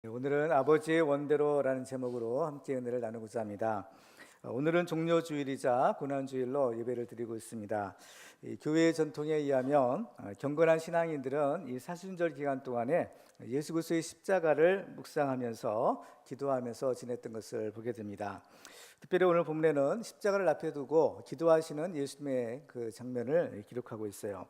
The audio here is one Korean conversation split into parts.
오늘은 아버지의 원대로라는 제목으로 함께 은혜를 나누고자 합니다. 오늘은 종료주일이자 고난주일로 예배를 드리고 있습니다. 이 교회의 전통에 의하면 경건한 신앙인들은 이 사순절 기간 동안에 예수 그리스도의 십자가를 묵상하면서 기도하면서 지냈던 것을 보게 됩니다. 특별히 오늘 본문에는 십자가를 앞에 두고 기도하시는 예수님의 그 장면을 기록하고 있어요.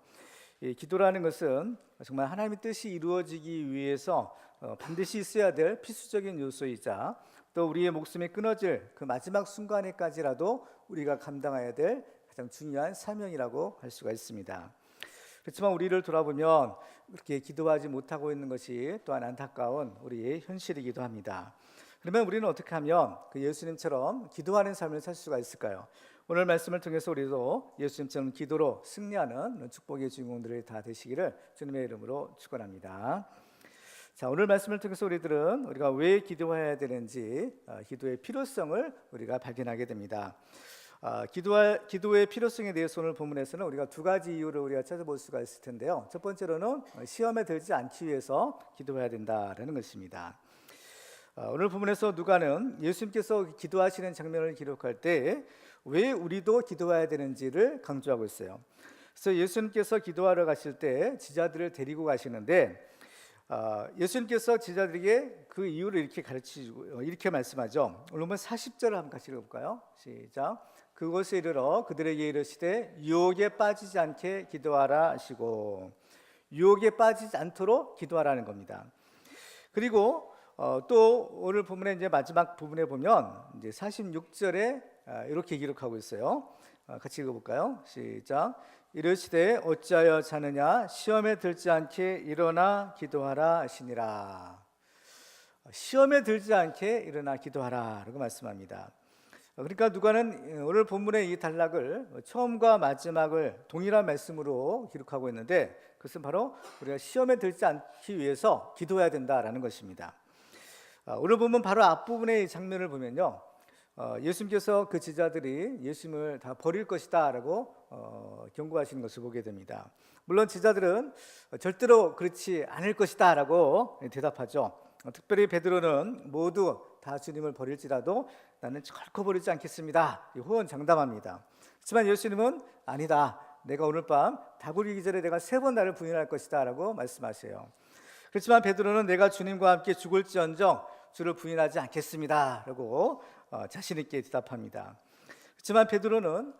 이 기도라는 것은 정말 하나님의 뜻이 이루어지기 위해서 반드시 있어야 될 필수적인 요소이자 또 우리의 목숨이 끊어질 그 마지막 순간에까지라도 우리가 감당해야 될 가장 중요한 사명이라고 할 수가 있습니다. 그렇지만 우리를 돌아보면 그렇게 기도하지 못하고 있는 것이 또한 안타까운 우리의 현실이기도 합니다. 그러면 우리는 어떻게 하면 그 예수님처럼 기도하는 삶을 살 수가 있을까요? 오늘 말씀을 통해서 우리도 예수님처럼 기도로 승리하는 축복의 주인공들이 다 되시기를 주님의 이름으로 축원합니다. 자, 오늘 말씀을 통해서 우리가 왜 기도해야 되는지 기도의 필요성을 우리가 발견하게 됩니다. 기도의 필요성에 대해서 오늘 본문에서는 우리가 두 가지 이유를 우리가 찾아볼 수가 있을 텐데요. 첫 번째로는 시험에 들지 않기 위해서 기도해야 된다라는 것입니다. 오늘 본문에서 누가는 예수님께서 기도하시는 장면을 기록할 때 왜 우리도 기도해야 되는지를 강조하고 있어요. 그래서 예수님께서 기도하러 가실 때 제자들을 데리고 가시는데 예수님께서 제자들에게 그 이유를 이렇게 가르치고 이렇게 말씀하죠. 오늘 보면 40절을 한번 같이 읽어볼까요? 시작. 그곳에 이르러 그들에게 이르시되 유혹에 빠지지 않게 기도하라 하시고, 유혹에 빠지지 않도록 기도하라는 겁니다. 그리고 또 오늘 본문의 이제 마지막 부분에 보면 이제 46절에 이렇게 기록하고 있어요. 같이 읽어볼까요? 시작. 이르시되 어찌하여 자느냐 시험에 들지 않게 일어나 기도하라 하시니라. 시험에 들지 않게 일어나 기도하라 라고 말씀합니다. 그러니까 누가는 오늘 본문의 이 단락을 처음과 마지막을 동일한 말씀으로 기록하고 있는데 그것은 바로 우리가 시험에 들지 않기 위해서 기도해야 된다라는 것입니다. 오늘 보면 바로 앞부분의 장면을 보면요, 예수님께서 그 제자들이 예수님을 다 버릴 것이다 라고 경고하시는 것을 보게 됩니다. 물론 제자들은 절대로 그렇지 않을 것이다 라고 대답하죠. 특별히 베드로는 모두 다 주님을 버릴지라도 나는 결코 버리지 않겠습니다 호언장담합니다. 하지만 예수님은 아니다, 내가 오늘 밤 다구리기 전에 내가 3번 나를 부인할 것이다 라고 말씀하세요. 그렇지만 베드로는 내가 주님과 함께 죽을지언정 주를 부인하지 않겠습니다 라고 자신 있게 대답합니다. 그렇지만 베드로는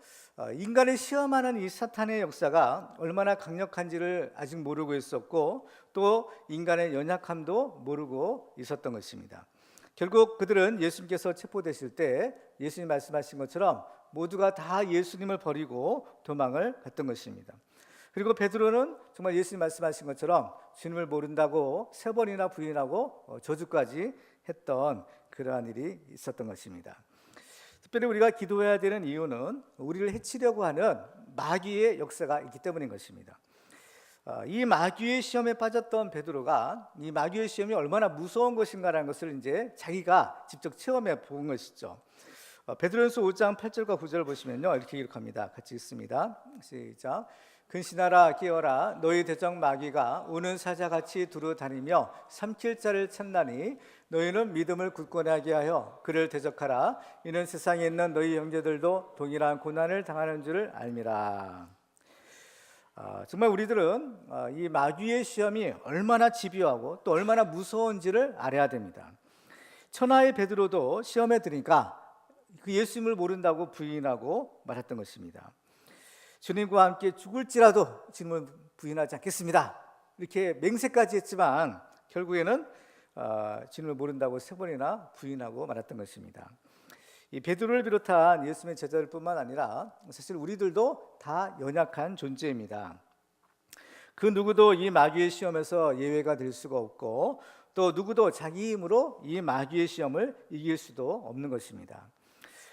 인간을 시험하는 이 사탄의 역사가 얼마나 강력한지를 아직 모르고 있었고 또 인간의 연약함도 모르고 있었던 것입니다. 결국 그들은 예수님께서 체포되실 때 예수님 말씀하신 것처럼 모두가 다 예수님을 버리고 도망을 갔던 것입니다. 그리고 베드로는 정말 예수님 말씀하신 것처럼 주님을 모른다고 3번이나 부인하고 저주까지 했던 그러한 일이 있었던 것입니다. 특별히 우리가 기도해야 되는 이유는 우리를 해치려고 하는 마귀의 역사가 있기 때문인 것입니다. 이 마귀의 시험에 빠졌던 베드로가 이 마귀의 시험이 얼마나 무서운 것인가라는 것을 이제 자기가 직접 체험해 본 것이죠. 베드로전서 5장 8절과 9절을 보시면요, 이렇게 기록합니다. 같이 읽습니다. 시작. 근신하라 깨어라 너희 대적 마귀가 우는 사자같이 두루 다니며 삼킬 자를 찾나니 너희는 믿음을 굳건하게 하여 그를 대적하라. 이는 세상에 있는 너희 형제들도 동일한 고난을 당하는 줄을 알미라. 정말 우리들은 이 마귀의 시험이 얼마나 집요하고 또 얼마나 무서운지를 알아야 됩니다. 천하의 베드로도 시험에 드니까 그 예수님을 모른다고 부인하고 말했던 것입니다. 주님과 함께 죽을지라도 주님을 부인하지 않겠습니다 이렇게 맹세까지 했지만 결국에는 주님을 모른다고 3번이나 부인하고 말았던 것입니다. 이 베드로를 비롯한 예수님의 제자들 뿐만 아니라 사실 우리들도 다 연약한 존재입니다. 그 누구도 이 마귀의 시험에서 예외가 될 수가 없고 또 누구도 자기 힘으로 이 마귀의 시험을 이길 수도 없는 것입니다.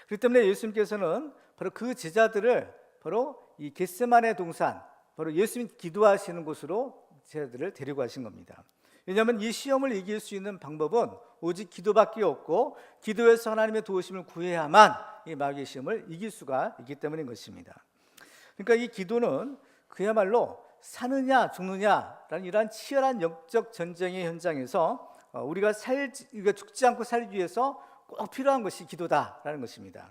그렇기 때문에 예수님께서는 바로 그 제자들을 바로 이 겟세마네 동산, 바로 예수님 기도하시는 곳으로 제자들을 데리고 가신 겁니다. 왜냐하면 이 시험을 이길 수 있는 방법은 오직 기도밖에 없고 기도에서 하나님의 도우심을 구해야만 이 마귀의 시험을 이길 수가 있기 때문인 것입니다. 그러니까 이 기도는 그야말로 사느냐 죽느냐라는 이러한 치열한 영적 전쟁의 현장에서 우리가 죽지 않고 살기 위해서 꼭 필요한 것이 기도다라는 것입니다.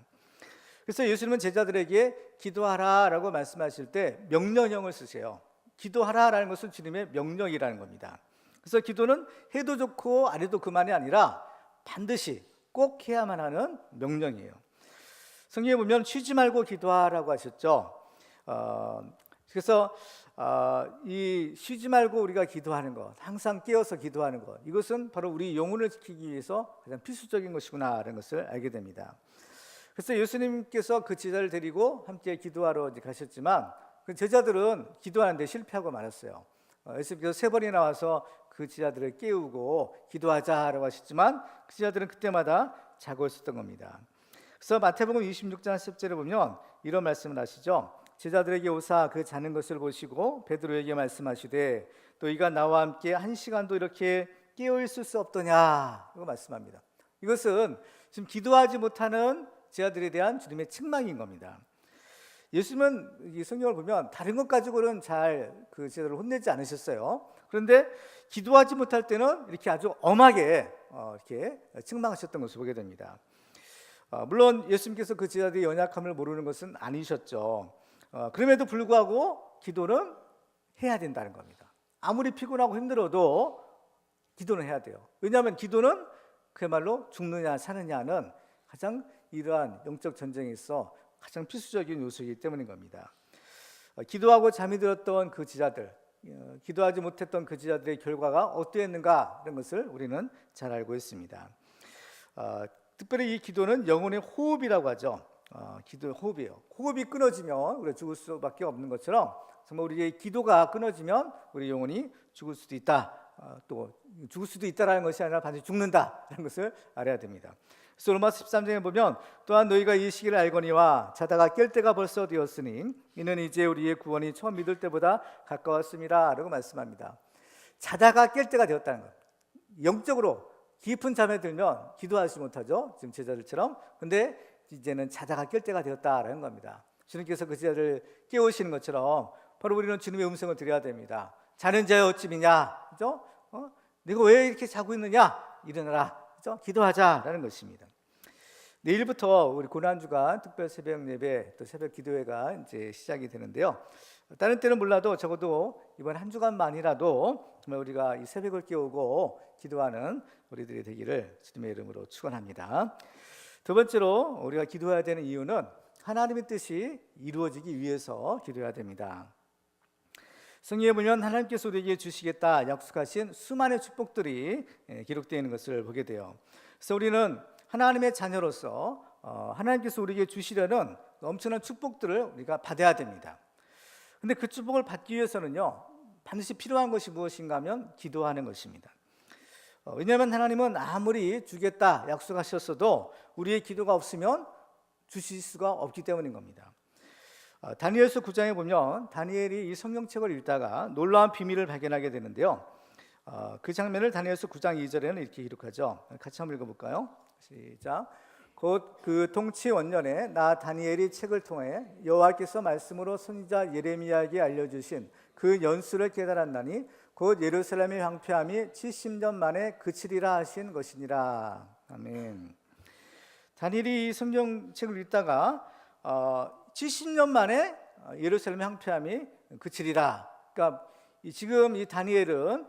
그래서 예수님은 제자들에게 기도하라라고 말씀하실 때 명령형을 쓰세요. 기도하라라는 것은 주님의 명령이라는 겁니다. 그래서 기도는 해도 좋고 안 해도 그만이 아니라 반드시 꼭 해야만 하는 명령이에요. 성경에 보면 쉬지 말고 기도하라고 하셨죠. 그래서 이 쉬지 말고 우리가 기도하는 것, 항상 깨어서 기도하는 것, 이것은 바로 우리 영혼을 지키기 위해서 가장 필수적인 것이구나라는 것을 알게 됩니다. 그래서 예수님께서 그 제자를 데리고 함께 기도하러 가셨지만 그 제자들은 기도하는데 실패하고 말았어요. 예수님께서 3번이 나와서 그 제자들을 깨우고 기도하자라고 하셨지만 그 제자들은 그때마다 자고 있었던 겁니다. 그래서 마태복음 26장 10절에 보면 이런 말씀을 하시죠. 제자들에게 오사 그 자는 것을 보시고 베드로에게 말씀하시되 너희가 나와 함께 1시간도 이렇게 깨어 있을 수 없더냐 라고 말씀합니다. 이것은 지금 기도하지 못하는 제자들에 대한 주님의 책망인 겁니다. 예수님은 이 성경을 보면 다른 것 가지고는 잘 그 제자들을 혼내지 않으셨어요. 그런데 기도하지 못할 때는 이렇게 아주 엄하게 이렇게 책망하셨던 것을 보게 됩니다. 물론 예수님께서 그 제자들의 연약함을 모르는 것은 아니셨죠. 그럼에도 불구하고 기도는 해야 된다는 겁니다. 아무리 피곤하고 힘들어도 기도는 해야 돼요. 왜냐하면 기도는 그야말로 죽느냐 사느냐는 가장 이러한 영적 전쟁에 있어 가장 필수적인 요소이기 때문인 겁니다. 기도하고 잠이 들었던 그 제자들, 기도하지 못했던 그 제자들의 결과가 어떠했는가 이런 것을 우리는 잘 알고 있습니다. 특별히 이 기도는 영혼의 호흡이라고 하죠. 기도의 호흡이에요. 호흡이 끊어지면 우리가 죽을 수밖에 없는 것처럼 정말 우리의 기도가 끊어지면 우리 영혼이 죽을 수도 있다. 또 죽을 수도 있다라는 것이 아니라 반드시 죽는다라는 것을 알아야 됩니다. 그래서 로마서 13장에 보면 또한 너희가 이 시기를 알거니와 자다가 깰 때가 벌써 되었으니 이는 이제 우리의 구원이 처음 믿을 때보다 가까웠습니다 라고 말씀합니다. 자다가 깰 때가 되었다는 것. 영적으로 깊은 잠에 들면 기도하지 못하죠. 지금 제자들처럼. 근데 이제는 자다가 깰 때가 되었다라는 겁니다. 주님께서 그 제자를 깨우시는 것처럼 바로 우리는 주님의 음성을 들어야 됩니다. 자는 자여 어찌 미냐, 그죠? 네가 왜 이렇게 자고 있느냐? 일어나라, 그죠? 기도하자라는 것입니다. 내일부터 우리 고난주간 특별 새벽 예배 또 새벽 기도회가 이제 시작이 되는데요. 다른 때는 몰라도 적어도 이번 한 주간만이라도 정말 우리가 이 새벽을 깨우고 기도하는 우리들이 되기를 주님의 이름으로 축원합니다. 두 번째로 우리가 기도해야 되는 이유는 하나님의 뜻이 이루어지기 위해서 기도해야 됩니다. 성경에 보면 하나님께서 우리에게 주시겠다 약속하신 수많은 축복들이 기록되어 있는 것을 보게 돼요. 그래서 우리는 하나님의 자녀로서 하나님께서 우리에게 주시려는 엄청난 축복들을 우리가 받아야 됩니다. 근데 그 축복을 받기 위해서는요 반드시 필요한 것이 무엇인가 하면 기도하는 것입니다. 왜냐하면 하나님은 아무리 주겠다 약속하셨어도 우리의 기도가 없으면 주실 수가 없기 때문인 겁니다. 다니엘서 9장에 보면 다니엘이 이 성경책을 읽다가 놀라운 비밀을 발견하게 되는데요. 그 장면을 다니엘서 9장 2절에는 이렇게 기록하죠. 같이 한번 읽어볼까요? 시작. 곧 그 통치 원년에 나 다니엘이 책을 통해 여호와께서 말씀으로 선지자 예레미야에게 알려주신 그 연수를 깨달았나니 곧 예루살렘의 황폐함이 70년 만에 그치리라 하신 것이니라. 아멘. 다니엘이 이 성경책을 읽다가 70년 만에 예루살렘의 황폐함이 그치리라. 그러니까 지금 이 다니엘은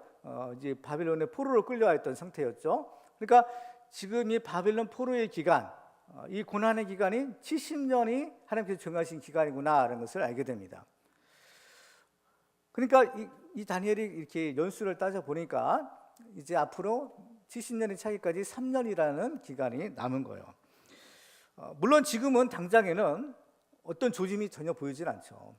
이제 바빌론의 포로로 끌려와 있던 상태였죠. 그러니까 지금 이 바빌론 포로의 기간, 이 고난의 기간이 70년이 하나님께서 정하신 기간이구나라는 것을 알게 됩니다. 그러니까 이 다니엘이 이렇게 연수를 따져 보니까 이제 앞으로 70년이 차기까지 3년이라는 기간이 남은 거예요. 물론 지금은 당장에는 어떤 조짐이 전혀 보이질 않죠.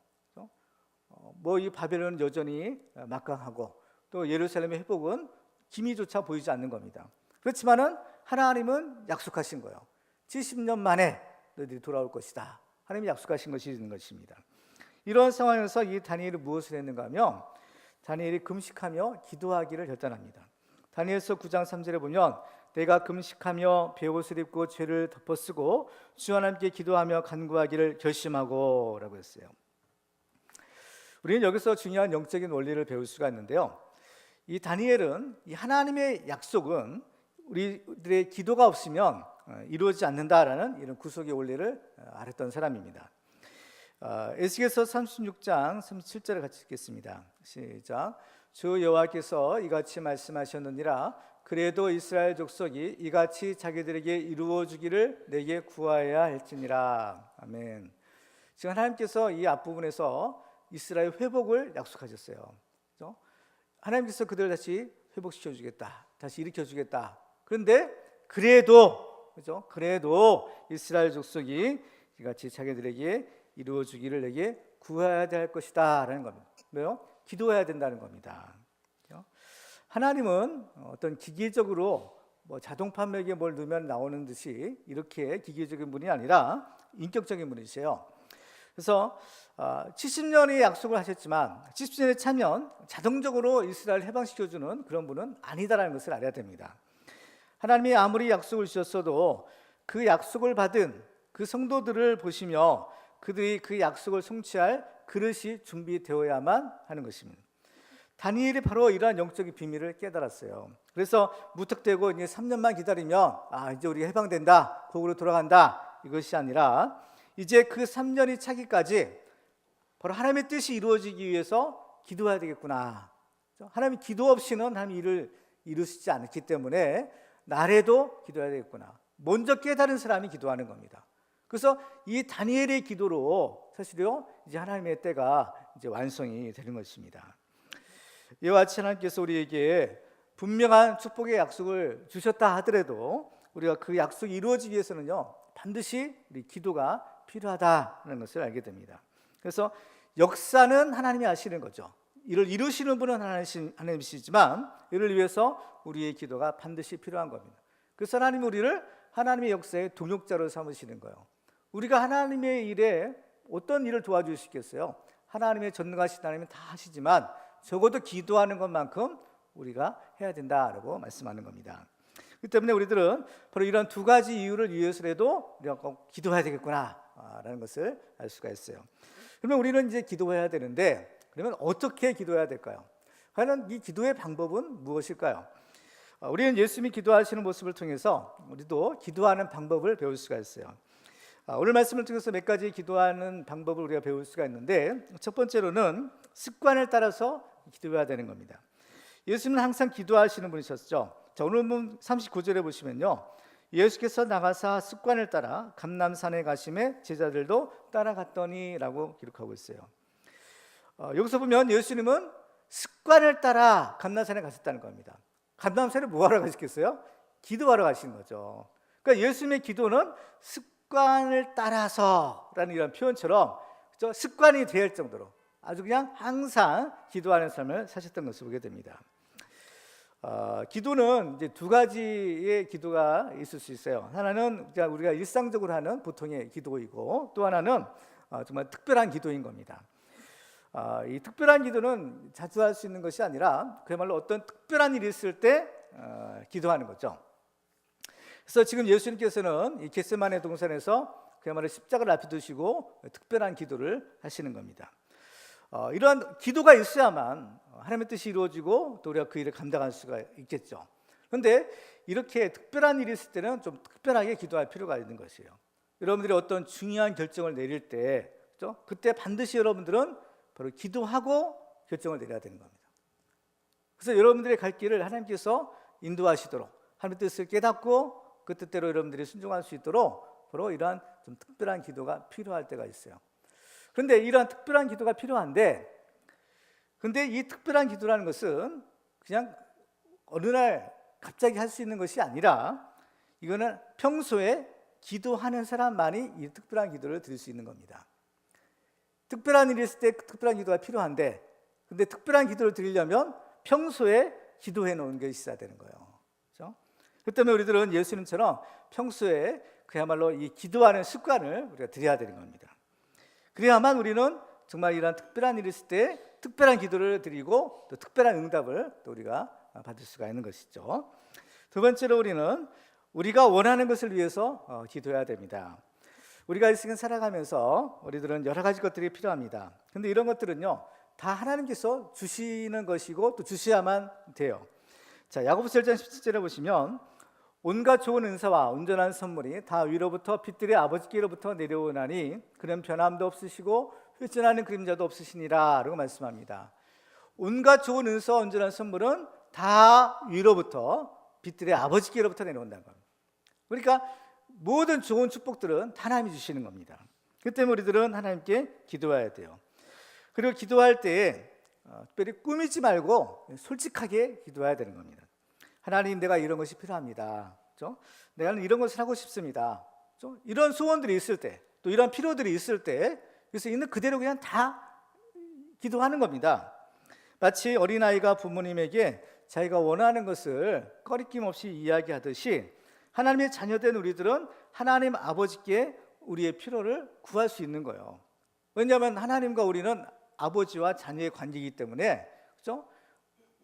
뭐 이 바벨론은 여전히 막강하고 또 예루살렘의 회복은 기미조차 보이지 않는 겁니다. 그렇지만은 하나님은 약속하신 거예요. 70년 만에 너희들이 돌아올 것이다. 하나님이 약속하신 것이 있는 것입니다. 이런 상황에서 이 다니엘이 무엇을 했는가 하면 다니엘이 금식하며 기도하기를 결단합니다. 다니엘서 9장 3절에 보면 내가 금식하며 베옷을 입고 죄를 덮어쓰고 주 하나님께 기도하며 간구하기를 결심하고 라고 했어요. 우리는 여기서 중요한 영적인 원리를 배울 수가 있는데요. 이 다니엘은 이 하나님의 약속은 우리들의 기도가 없으면 이루어지지 않는다라는 이런 구속의 원리를 알았던 사람입니다. 에스겔서 36장 37절을 같이 읽겠습니다. 시작. 주 여호와께서 이같이 말씀하셨느니라. 그래도 이스라엘 족속이 이같이 자기들에게 이루어 주기를 내게 구하여야 할지니라. 아멘. 지금 하나님께서 이 앞부분에서 이스라엘 회복을 약속하셨어요. 그렇죠? 하나님께서 그들을 다시 회복시켜 주겠다, 다시 일으켜 주겠다. 그런데 그래도, 그렇죠? 그래도 이스라엘 족속이 이같이 자기들에게 이루어 주기를 내게 구해야 될 것이다라는 겁니다. 왜요? 기도해야 된다는 겁니다. 그렇죠? 하나님은 어떤 기계적으로 자동 판매기에 뭘 넣으면 나오는 듯이 이렇게 기계적인 분이 아니라 인격적인 분이세요. 그래서 70년의 약속을 하셨지만 70년에 차면 자동적으로 이스라엘을 해방시켜주는 그런 분은 아니다라는 것을 알아야 됩니다. 하나님이 아무리 약속을 주셨어도 그 약속을 받은 그 성도들을 보시며 그들이 그 약속을 성취할 그릇이 준비되어야만 하는 것입니다. 다니엘이 바로 이러한 영적인 비밀을 깨달았어요. 그래서 무턱대고 이제 3년만 기다리면 이제 우리가 해방된다, 거기로 돌아간다, 이것이 아니라 이제 그 3년이 차기까지 바로 하나님의 뜻이 이루어지기 위해서 기도해야 되겠구나. 하나님 기도 없이는 하나님 일을 이루시지 않기 때문에 나래도 기도해야 되겠구나. 먼저 깨달은 사람이 기도하는 겁니다. 그래서 이 다니엘의 기도로 사실요 이제 하나님의 때가 이제 완성이 되는 것입니다. 이와 같이 하나님께서 우리에게 분명한 축복의 약속을 주셨다 하더라도 우리가 그 약속이 이루어지기 위해서는요 반드시 우리 기도가 필요하다는 것을 알게 됩니다. 그래서 역사는 하나님이 하시는 거죠. 이를 이루시는 분은 하나님이시지만 이를 위해서 우리의 기도가 반드시 필요한 겁니다. 그래서 하나님이 우리를 하나님의 역사의 동역자로 삼으시는 거예요. 우리가 하나님의 일에 어떤 일을 도와줄 수 있겠어요? 하나님의 전능하신 하나님은 다 하시지만 적어도 기도하는 것만큼 우리가 해야 된다라고 말씀하는 겁니다. 그렇기 때문에 우리들은 바로 이런 두 가지 이유를 위해서라도 우리가 꼭 기도해야 되겠구나라는 것을 알 수가 있어요. 그러면 우리는 이제 기도해야 되는데 그러면 어떻게 기도해야 될까요? 과연 이 기도의 방법은 무엇일까요? 우리는 예수님이 기도하시는 모습을 통해서 우리도 기도하는 방법을 배울 수가 있어요. 오늘 말씀을 통해서 몇 가지 기도하는 방법을 우리가 배울 수가 있는데 첫 번째로는 습관을 따라서 기도해야 되는 겁니다. 예수님은 항상 기도하시는 분이셨죠. 자, 오늘 39절에 보시면요, 예수께서 나가사 습관을 따라 감람산에 가심에 제자들도 따라갔더니라고 기록하고 있어요. 여기서 보면 예수님은 습관을 따라 감람산에 가셨다는 겁니다. 감람산에 뭐하러 가셨겠어요? 기도하러 가신 거죠. 그러니까 예수님의 기도는 습관을 따라서라는 이런 표현처럼 그렇죠? 습관이 될 정도로 아주 그냥 항상 기도하는 삶을 사셨던 것을 보게 됩니다. 기도는 이제 두 가지의 기도가 있을 수 있어요. 하나는 우리가 일상적으로 하는 보통의 기도이고 또 하나는 정말 특별한 기도인 겁니다. 이 특별한 기도는 자주 할 수 있는 것이 아니라 그야말로 어떤 특별한 일이 있을 때 기도하는 거죠. 그래서 지금 예수님께서는 이 겟세마네 동산에서 그야말로 십자가를 앞에 두시고 특별한 기도를 하시는 겁니다. 이러한 기도가 있어야만 하나님의 뜻이 이루어지고 또 우리가 그 일을 감당할 수가 있겠죠. 그런데 이렇게 특별한 일이 있을 때는 좀 특별하게 기도할 필요가 있는 것이에요. 여러분들이 어떤 중요한 결정을 내릴 때 그렇죠? 그때 반드시 여러분들은 바로 기도하고 결정을 내려야 되는 겁니다. 그래서 여러분들의 갈 길을 하나님께서 인도하시도록 하나님의 뜻을 깨닫고 그 뜻대로 여러분들이 순종할 수 있도록 바로 이러한 좀 특별한 기도가 필요할 때가 있어요. 그런데 이러한 특별한 기도가 필요한데 근데 이 특별한 기도라는 것은 그냥 어느 날 갑자기 할 수 있는 것이 아니라 이거는 평소에 기도하는 사람만이 이 특별한 기도를 드릴 수 있는 겁니다. 특별한 일이 있을 때 특별한 기도가 필요한데 근데 특별한 기도를 드리려면 평소에 기도해 놓은 게 있어야 되는 거예요. 그렇죠? 그 때문에 우리들은 예수님처럼 평소에 그야말로 이 기도하는 습관을 우리가 들여야 되는 겁니다. 그래야만 우리는 정말 이런 특별한 일이 있을 때 특별한 기도를 드리고 또 특별한 응답을 또 우리가 받을 수가 있는 것이죠. 두 번째로 우리는 우리가 원하는 것을 위해서 기도해야 됩니다. 우리가 이 세상 살아가면서 우리들은 여러 가지 것들이 필요합니다. 근데 이런 것들은요 다 하나님께서 주시는 것이고 또 주셔야만 돼요. 자, 야고보서 1장 17절에 보시면 온갖 좋은 은사와 온전한 선물이 다 위로부터 빛들의 아버지께로부터 내려오나니 그는 변함도 없으시고 휘전하는 그림자도 없으시니라 라고 말씀합니다. 온갖 좋은 은사와 온전한 선물은 다 위로부터 빛들의 아버지께로부터 내려온다는 겁니다. 그러니까 모든 좋은 축복들은 하나님이 주시는 겁니다. 그 때문에 우리들은 하나님께 기도해야 돼요. 그리고 기도할 때 특별히 꾸미지 말고 솔직하게 기도해야 되는 겁니다. 하나님, 내가 이런 것이 필요합니다. 그렇죠? 내가 이런 것을 하고 싶습니다. 그렇죠? 이런 소원들이 있을 때, 또 이런 필요들이 있을 때, 그래서 있는 그대로 그냥 다 기도하는 겁니다. 마치 어린아이가 부모님에게 자기가 원하는 것을 꺼리낌 없이 이야기하듯이 하나님의 자녀된 우리들은 하나님 아버지께 우리의 필요를 구할 수 있는 거예요. 왜냐하면 하나님과 우리는 아버지와 자녀의 관계이기 때문에, 그렇죠?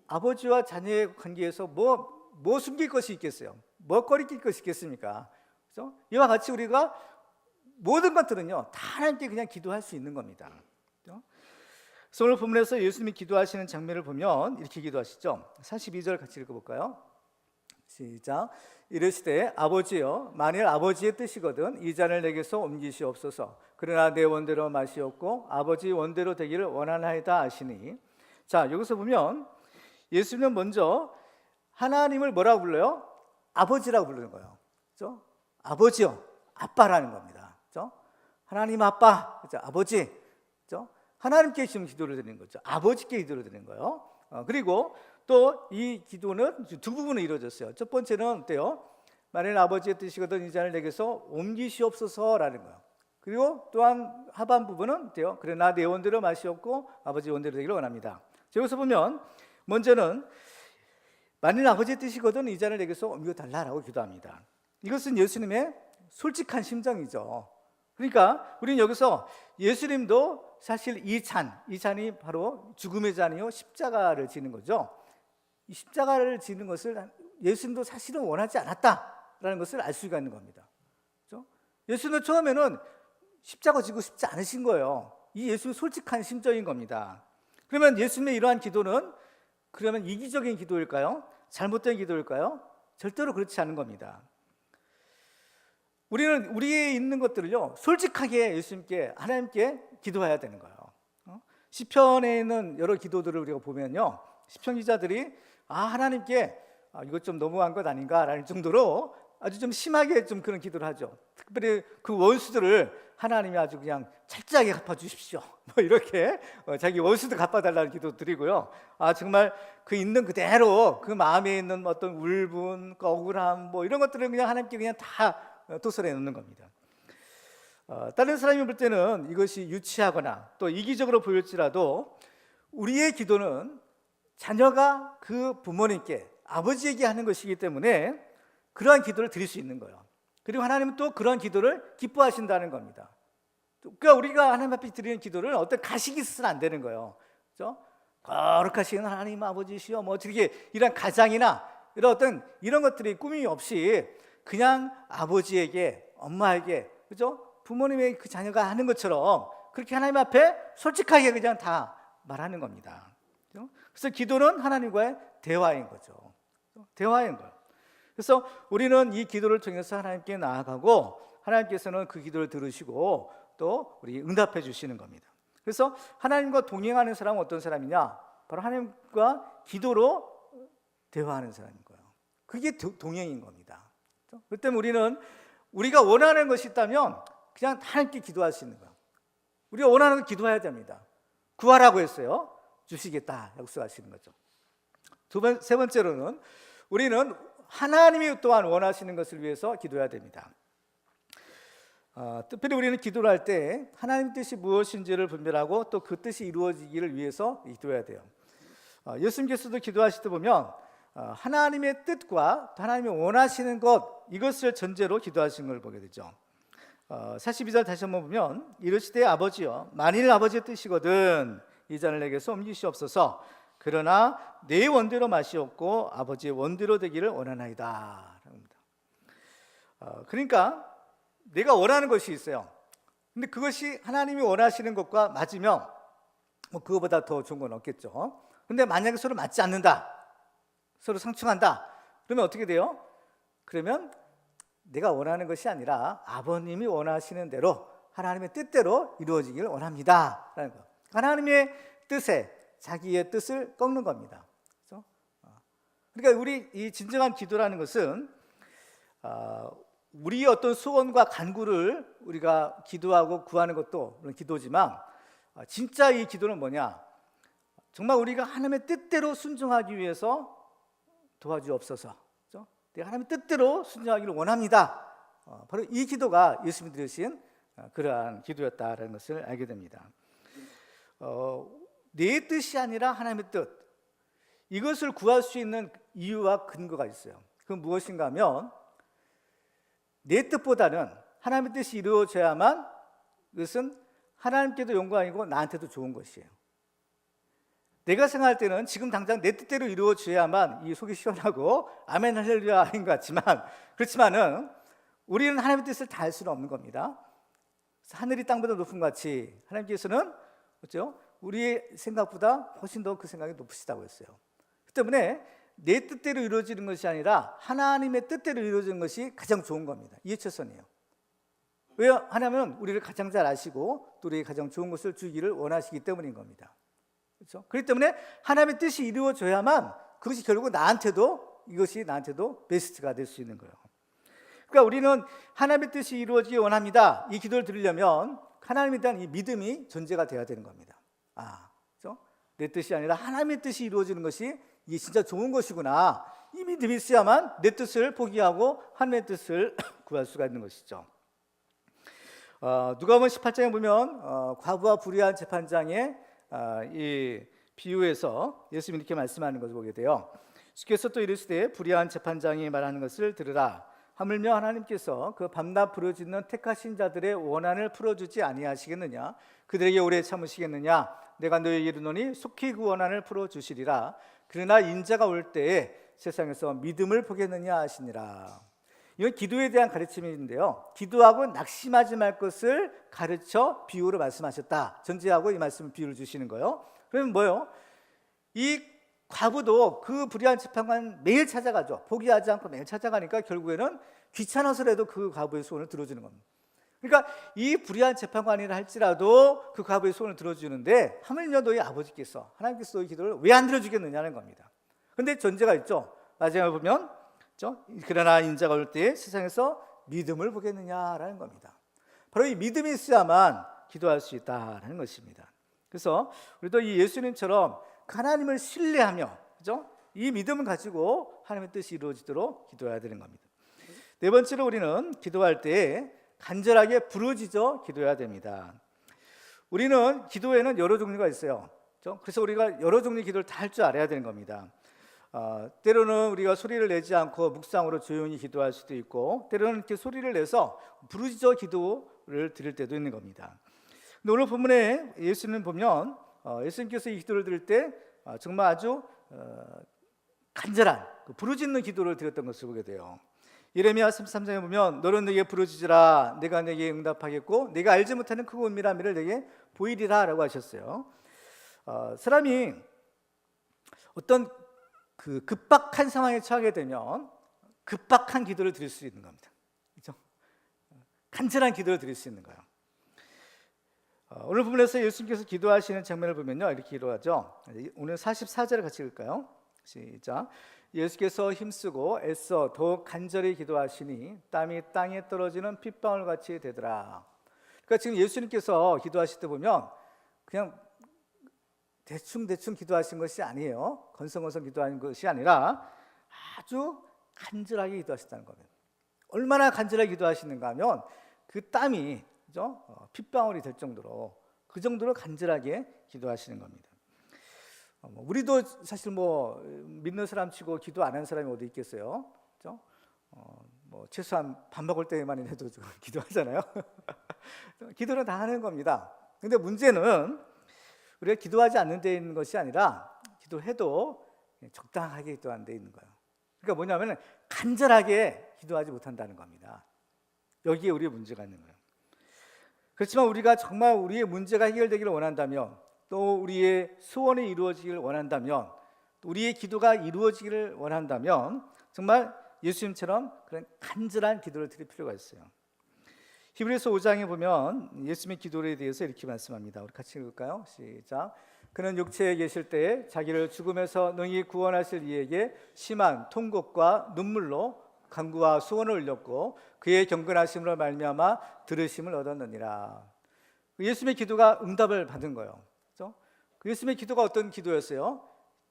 아버지와 자녀의 관계에서 뭐 숨길 것이 있겠어요? 뭐 꺼리낄 것이 있겠습니까? 그렇죠? 이와 같이 우리가 모든 것들은요 다 하나님께 그냥 기도할 수 있는 겁니다. 그렇죠? 그래서 오늘 본문에서 예수님이 기도하시는 장면을 보면 이렇게 기도하시죠. 42절 같이 읽어볼까요? 시작. 이르시되 아버지여, 만일 아버지의 뜻이거든 이 잔을 내게서 옮기시옵소서. 그러나 내 원대로 마시옵고 아버지 원대로 되기를 원하나이다 하시니. 자, 여기서 보면 예수님은 먼저 하나님을 뭐라고 불러요? 아버지라고 부르는 거예요. 그렇죠? 아버지요, 아빠라는 겁니다. 그렇죠? 하나님 아빠, 그렇죠? 아버지, 그렇죠? 하나님께 지금 기도를 드리는 거죠. 아버지께 기도를 드리는 거예요. 그리고 또 이 기도는 두 부분으로 이루어졌어요. 첫 번째는 어때요? 만일 아버지의 뜻이거든 이 잔을 내게서 옮기시옵소서라는 거예요. 그리고 또한 하반 부분은 어때요? 그러나 내 원대로 마시옵고 아버지 원대로 되기를 원합니다. 여기서 보면 먼저는 만일 아버지의 뜻이거든 이 잔을 내게서 옮겨달라라고 기도합니다. 이것은 예수님의 솔직한 심정이죠. 그러니까 우리는 여기서 예수님도 사실 이 잔이 바로 죽음의 잔이요 십자가를 지는 거죠. 이 십자가를 지는 것을 예수님도 사실은 원하지 않았다라는 것을 알 수가 있는 겁니다. 그렇죠? 예수님은 처음에는 십자가 지고 싶지 않으신 거예요. 이 예수님의 솔직한 심정인 겁니다. 그러면 예수님의 이러한 기도는 그러면 이기적인 기도일까요? 잘못된 기도일까요? 절대로 그렇지 않은 겁니다. 우리는 우리에 있는 것들을요 솔직하게 예수님께 하나님께 기도해야 되는 거예요. 시편에 있는 여러 기도들을 우리가 보면요 시편 기자들이 하나님께 이것 좀 너무한 것 아닌가라는 정도로 아주 좀 심하게 좀 그런 기도를 하죠. 특별히 그 원수들을 하나님이 아주 그냥 철저하게 갚아주십시오 뭐 이렇게 자기 원수도 갚아달라는 기도 드리고요. 정말 그 있는 그대로 그 마음에 있는 어떤 울분, 억울함 뭐 이런 것들을 그냥 하나님께 그냥 다 도설해 놓는 겁니다. 다른 사람이 볼 때는 이것이 유치하거나 또 이기적으로 보일지라도 우리의 기도는 자녀가 그 부모님께 아버지에게 하는 것이기 때문에 그러한 기도를 드릴 수 있는 거예요. 그리고 하나님은 또 그러한 기도를 기뻐하신다는 겁니다. 그러니까 우리가 하나님 앞에 드리는 기도를 어떤 가식이 있어서는 안 되는 거예요. 그렇죠? 거룩하신 하나님 아버지시여 뭐 어떻게 이런 가장이나 이런 어떤 이런 것들이 꾸밈이 없이 그냥 아버지에게 엄마에게 그죠? 부모님의 그 자녀가 하는 것처럼 그렇게 하나님 앞에 솔직하게 그냥 다 말하는 겁니다. 그죠? 그래서 기도는 하나님과의 대화인 거죠. 대화인 거예요. 그래서 우리는 이 기도를 통해서 하나님께 나아가고 하나님께서는 그 기도를 들으시고 또 우리 응답해 주시는 겁니다. 그래서 하나님과 동행하는 사람은 어떤 사람이냐? 바로 하나님과 기도로 대화하는 사람인 거예요. 그게 동행인 겁니다. 그 때문에 우리는 우리가 원하는 것이 있다면 그냥 하나님께 기도할 수 있는 거예요. 우리가 원하는 거 기도해야 됩니다. 구하라고 했어요. 주시겠다 약속하시는 거죠. 세 번째로는 우리는 하나님이 또한 원하시는 것을 위해서 기도해야 됩니다. 특별히 우리는 기도를 할 때 하나님 뜻이 무엇인지를 분별하고 또 그 뜻이 이루어지기를 위해서 기도해야 돼요. 예수님께서도 기도하실 때 보면 하나님의 뜻과 하나님이 원하시는 것 이것을 전제로 기도하시는 걸 보게 되죠. 42절 다시 한번 보면 이르시되 아버지여 만일 아버지의 뜻이거든 이 잔을 내게서 옮기시옵소서. 그러나 내 원대로 마시옵고 아버지의 원대로 되기를 원하나이다. 그러니까 내가 원하는 것이 있어요. 근데 그것이 하나님이 원하시는 것과 맞으면 뭐 그거보다 더 좋은 건 없겠죠. 근데 만약에 서로 맞지 않는다, 서로 상충한다, 그러면 어떻게 돼요? 그러면 내가 원하는 것이 아니라 아버님이 원하시는 대로 하나님의 뜻대로 이루어지길 원합니다 라는 거. 하나님의 뜻에 자기의 뜻을 꺾는 겁니다. 그렇죠? 그러니까 우리 이 진정한 기도라는 것은 우리의 어떤 소원과 간구를 우리가 기도하고 구하는 것도 물론 기도지만, 진짜 이 기도는 뭐냐? 정말 우리가 하나님의 뜻대로 순종하기 위해서 도와주옵소서. 그렇죠? 내가 하나님의 뜻대로 순종하기를 원합니다. 바로 이 기도가 예수님이 드리신 그러한 기도였다라는 것을 알게 됩니다. 내 뜻이 아니라 하나님의 뜻, 이것을 구할 수 있는 이유와 근거가 있어요. 그건 무엇인가 하면 내 뜻보다는 하나님의 뜻이 이루어져야만 그것은 하나님께도 영광이고 나한테도 좋은 것이에요. 내가 생각할 때는 지금 당장 내 뜻대로 이루어져야만 이 속이 시원하고 아멘 할렐루야인 것 같지만, 그렇지만은 우리는 하나님의 뜻을 다 할 수는 없는 겁니다. 하늘이 땅보다 높은 것 같이 하나님께서는 그렇죠? 우리의 생각보다 훨씬 더 그 생각이 높으시다고 했어요. 그 때문에 내 뜻대로 이루어지는 것이 아니라 하나님의 뜻대로 이루어지는 것이 가장 좋은 겁니다. 이해 최선이에요. 왜 하냐면 우리를 가장 잘 아시고 또 우리에게 가장 좋은 것을 주기를 원하시기 때문인 겁니다. 그렇죠? 그렇기 때문에 하나님의 뜻이 이루어져야만 그것이 결국 이것이 나한테도 베스트가 될 수 있는 거예요. 그러니까 우리는 하나님의 뜻이 이루어지기 원합니다. 이 기도를 드리려면 하나님에 대한 이 믿음이 전제가 돼야 되는 겁니다. 그렇죠? 내 뜻이 아니라 하나님의 뜻이 이루어지는 것이 이게 진짜 좋은 것이구나. 이 믿음이 있어야만 내 뜻을 포기하고 하나님의 뜻을 구할 수가 있는 것이죠. 누가복음 18장에 보면 과부와 불의한 재판장의 이 비유에서 예수님이 이렇게 말씀하는 것을 보게 돼요. 주께서 또 이르시되 불의한 재판장이 말하는 것을 들으라. 하물며 하나님께서 그 밤낮 부르짖는 택하신 자들의 원한을 풀어주지 아니하시겠느냐? 그들에게 오래 참으시겠느냐? 내가 너희에게 이르노니 속히 그 원한을 풀어주시리라. 그러나 인자가 올 때에 세상에서 믿음을 보겠느냐 하시니라. 이건 기도에 대한 가르침인데요, 기도하고 낙심하지 말 것을 가르쳐 비유로 말씀하셨다, 전제하고 이 말씀을 비유를 주시는 거예요. 그러면 뭐예요? 이 과부도 그 불의한 재판관 매일 찾아가죠. 포기하지 않고 매일 찾아가니까 결국에는 귀찮아서라도 그 과부의 소원을 들어주는 겁니다. 그러니까 이 불의한 재판관이라 할지라도 그 과부의 소원을 들어주는데, 하물며 너희 아버지께서 하나님께서 너희 기도를 왜 안 들어주겠느냐는 겁니다. 그런데 전제가 있죠. 마지막에 보면 그러나 인자가 올 때 세상에서 믿음을 보겠느냐라는 겁니다. 바로 이 믿음이 있어야만 기도할 수 있다라는 것입니다. 그래서 우리도 이 예수님처럼 하나님을 신뢰하며, 그죠? 이 믿음을 가지고 하나님의 뜻이 이루어지도록 기도해야 되는 겁니다. 네 번째로 우리는 기도할 때 간절하게 부르짖어 기도해야 됩니다. 우리는 기도에는 여러 종류가 있어요. 그렇죠? 그래서 우리가 여러 종류의 기도를 다 할 줄 알아야 되는 겁니다. 때로는 우리가 소리를 내지 않고 묵상으로 조용히 기도할 수도 있고, 때로는 이렇게 소리를 내서 부르짖어 기도를 드릴 때도 있는 겁니다. 근데 오늘 본문에 예수님 보면 예수님께서 이 기도를 드릴 때 정말 아주 간절한 부르짖는 기도를 드렸던 것을 보게 돼요. 예레미야 33장에 보면 너는 내게 부르짖으라 내가 내게 응답하겠고 내가 알지 못하는 크고 은밀한 미를 내게 보이리라 라고 하셨어요. 사람이 어떤 그 급박한 상황에 처하게 되면 급박한 기도를 드릴 수 있는 겁니다. 그렇죠? 간절한 기도를 드릴 수 있는 거예요. 오늘 부분에서 예수님께서 기도하시는 장면을 보면요, 이렇게 기도하죠. 오늘 44절을 같이 읽을까요? 시작. 예수께서 힘쓰고 애써 더욱 간절히 기도하시니 땀이 땅에 떨어지는 핏방울같이 되더라. 그러니까 지금 예수님께서 기도하실 때 보면 그냥 대충 기도하신 것이 아니에요. 건성건성 기도하는 것이 아니라 아주 간절하게 기도하셨다는 겁니다. 얼마나 간절하게 기도하시는가 하면 그 땀이, 그죠? 핏방울이 될 정도로, 그 정도로 간절하게 기도하시는 겁니다. 우리도 사실 믿는 사람 치고 기도 안 하는 사람이 어디 있겠어요? 그죠? 최소한 밥 먹을 때만 해도 좀 기도하잖아요. 기도는 다 하는 겁니다. 근데 문제는 우리가 기도하지 않는 데 있는 것이 아니라 기도해도 적당하게 기도하는 데 있는 거예요. 그러니까 뭐냐면 간절하게 기도하지 못한다는 겁니다. 여기에 우리의 문제가 있는 거예요. 그렇지만 우리가 정말 우리의 문제가 해결되기를 원한다면, 또 우리의 소원이 이루어지기를 원한다면, 또 우리의 기도가 이루어지기를 원한다면 정말 예수님처럼 그런 간절한 기도를 드릴 필요가 있어요. 히브리서 5장에 보면 예수님의 기도에 대해서 이렇게 말씀합니다. 우리 같이 읽을까요? 시작. 그는 육체에 계실 때에 자기를 죽음에서 능히 구원하실 이에게 심한 통곡과 눈물로 간구와 소원을 올렸고 그의 경건하심으로 말미암아 들으심을 얻었느니라. 예수님의 기도가 응답을 받은 거예요. 그렇죠? 예수님의 기도가 어떤 기도였어요?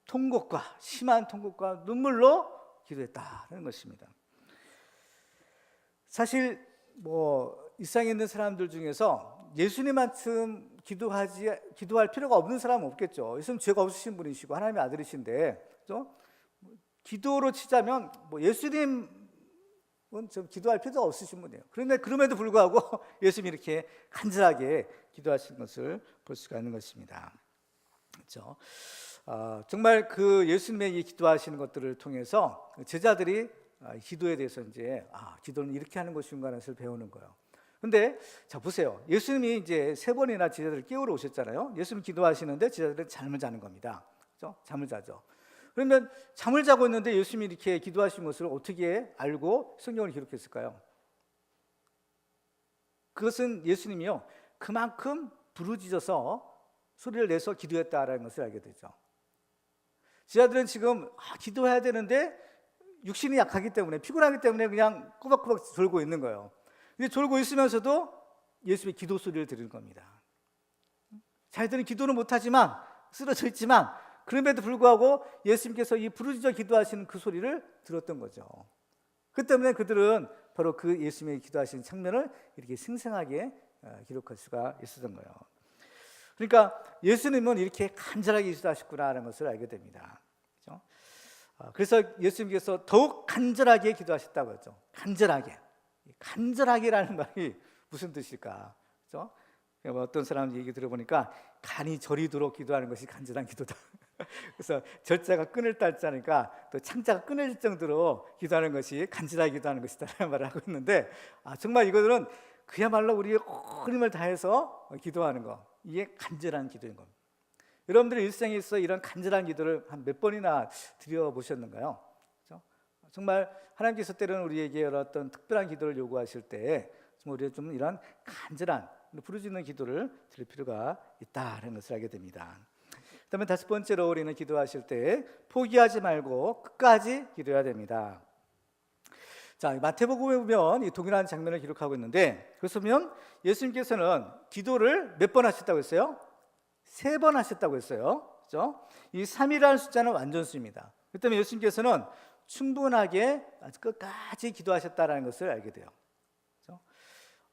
통곡과 심한 통곡과 눈물로 기도했다는 것입니다. 사실 이 세상에 있는 사람들 중에서 예수님만큼 기도할 필요가 없는 사람은 없겠죠. 예수님 죄가 없으신 분이시고 하나님의 아들이신데, 그렇죠? 기도로 치자면 예수님은 좀 기도할 필요가 없으신 분이에요. 그런데 그럼에도 불구하고 예수님이 이렇게 간절하게 기도하신 것을 볼 수가 있는 것입니다. 그렇죠? 정말 그 예수님의 이 기도하시는 것들을 통해서 제자들이 기도에 대해서 이제 기도는 이렇게 하는 것인가라는 것을 배우는 거예요. 근데 자 보세요. 예수님이 이제 3번이나 제자들을 깨우러 오셨잖아요. 예수님 기도하시는데 제자들은 잠을 자는 겁니다. 그렇죠? 잠을 자죠. 그러면 잠을 자고 있는데 예수님이 이렇게 기도하신 것을 어떻게 알고 성경을 기록했을까요? 그것은 예수님이요 그만큼 부르짖어서 소리를 내서 기도했다라는 것을 알게 되죠. 제자들은 지금 기도해야 되는데 육신이 약하기 때문에 피곤하기 때문에 그냥 꼬박꼬박 졸고 있는 거예요. 근데 졸고 있으면서도 예수님의 기도 소리를 들은 겁니다. 자기들은 기도는 못하지만 쓰러져 있지만 그럼에도 불구하고 예수님께서 이 부르짖어 기도하시는 그 소리를 들었던 거죠. 그 때문에 그들은 바로 그 예수님의 기도하시는 장면을 이렇게 생생하게 기록할 수가 있었던 거예요. 그러니까 예수님은 이렇게 간절하게 기도하셨구나라는 것을 알게 됩니다. 그렇죠? 그래서 예수님께서 더욱 간절하게 기도하셨다고 했죠. 간절하게라는 말이 무슨 뜻일까? 그렇죠? 어떤 사람 얘기 들어보니까 간이 저리도록 기도하는 것이 간절한 기도다. 그래서 절자가 끈을 딸자니까 또 창자가 끊어질 정도로 기도하는 것이 간절하게 기도하는 것이다라는 말을 하고 있는데 정말 이거는 그야말로 우리의 온 힘을 다해서 기도하는 거, 이게 간절한 기도인 겁니다. 여러분들의 일생에 있어 이런 간절한 기도를 한 몇 번이나 드려보셨는가요? 그렇죠? 정말 하나님께서 때로는 우리에게 어떤 특별한 기도를 요구하실 때 우리가 좀 이런 간절한 부르짖는 기도를 드릴 필요가 있다는 것을 알게 됩니다. 그다음에 5번째로 우리는 기도하실 때 포기하지 말고 끝까지 기도해야 됩니다. 자, 마태복음에 보면 이 동일한 장면을 기록하고 있는데, 그래서 보면 예수님께서는 기도를 몇 번 하셨다고 했어요? 3번 하셨다고 했어요. 그렇죠? 이 3이라는 숫자는 완전수입니다. 그 때문에 예수님께서는 충분하게 끝까지 기도하셨다는 것을 알게 돼요. 그렇죠?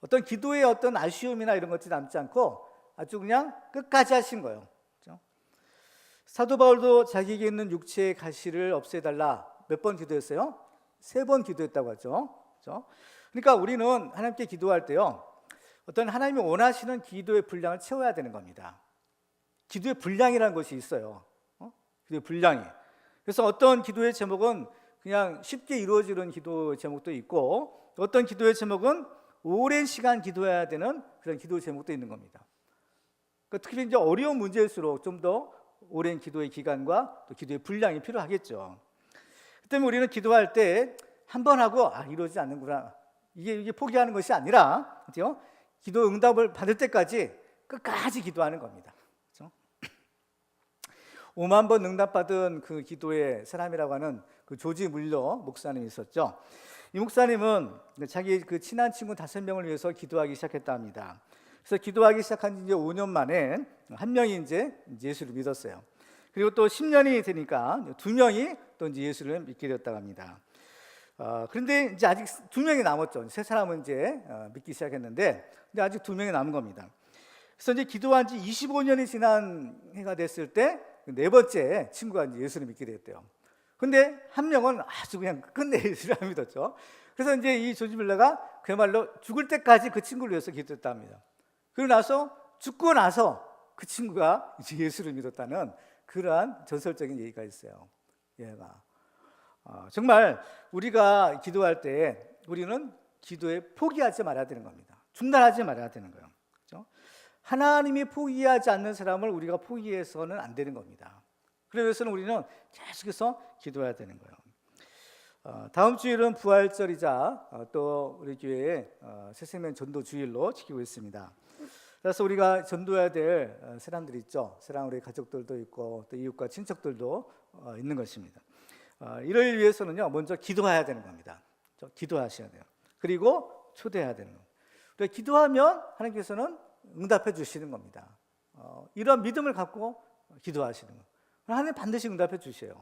어떤 기도의 어떤 아쉬움이나 이런 것들이 남지 않고 아주 그냥 끝까지 하신 거예요. 그렇죠? 사도 바울도 자기에게 있는 육체의 가시를 없애달라 몇 번 기도했어요? 3번 기도했다고 하죠. 그렇죠? 그러니까 우리는 하나님께 기도할 때요 어떤 하나님이 원하시는 기도의 분량을 채워야 되는 겁니다. 기도의 분량이라는 것이 있어요. 기도의 분량이. 그래서 어떤 기도의 제목은 그냥 쉽게 이루어지는 기도 제목도 있고, 어떤 기도의 제목은 오랜 시간 기도해야 되는 그런 기도 제목도 있는 겁니다. 그러니까 특히 이제 어려운 문제일수록 좀 더 오랜 기도의 기간과 또 기도의 분량이 필요하겠죠. 그 때문에 우리는 기도할 때 한 번 하고 이루어지지 않는구나, 이게 포기하는 것이 아니라, 그렇죠? 기도 응답을 받을 때까지 끝까지 기도하는 겁니다. 그렇죠? 5만 번 응답받은 그 기도의 사람이라고 하는 그 조지 물러 목사님이 있었죠. 이 목사님은 자기 그 친한 친구 5명을 위해서 기도하기 시작했다 합니다. 그래서 기도하기 시작한 지 이제 5년 만에 한 명이 이제 예수를 믿었어요. 그리고 또 10년이 되니까 2명이 또 이제 예수를 믿게 되었다고 합니다. 그런데 이제 아직 2명이 남았죠. 3사람은 이제 믿기 시작했는데, 근데 아직 2명이 남은 겁니다. 그래서 이제 기도한 지 25년이 지난 해가 됐을 때 4번째 친구가 이제 예수를 믿게 됐대요. 근데 한 명은 아주 그냥 끝내 예수를 안 믿었죠. 그래서 이제 이 조지 밀러가 그야말로 죽을 때까지 그 친구를 위해서 기도했다 합니다. 그리고 나서 죽고 나서 그 친구가 이제 예수를 믿었다는 그러한 전설적인 얘기가 있어요. 얘가 정말 우리가 기도할 때 우리는 기도에 포기하지 말아야 되는 겁니다. 중단하지 말아야 되는 거예요. 그렇죠? 하나님이 포기하지 않는 사람을 우리가 포기해서는 안 되는 겁니다. 그래서 우리는 계속해서 기도해야 되는 거예요. 다음 주일은 부활절이자 또 우리 교회의 새생명 전도 주일로 지키고 있습니다. 그래서 우리가 전도해야 될 사람들이 있죠. 사랑하는 우리 가족들도 있고 또 이웃과 친척들도 있는 것입니다. 이를 위해서는요, 먼저 기도해야 되는 겁니다. 기도하셔야 돼요. 그리고 초대해야 되는 겁니다. 우리가 기도하면 하나님께서는 응답해 주시는 겁니다. 이런 믿음을 갖고 기도하시는 거예요. 하나님 반드시 응답해 주셔요.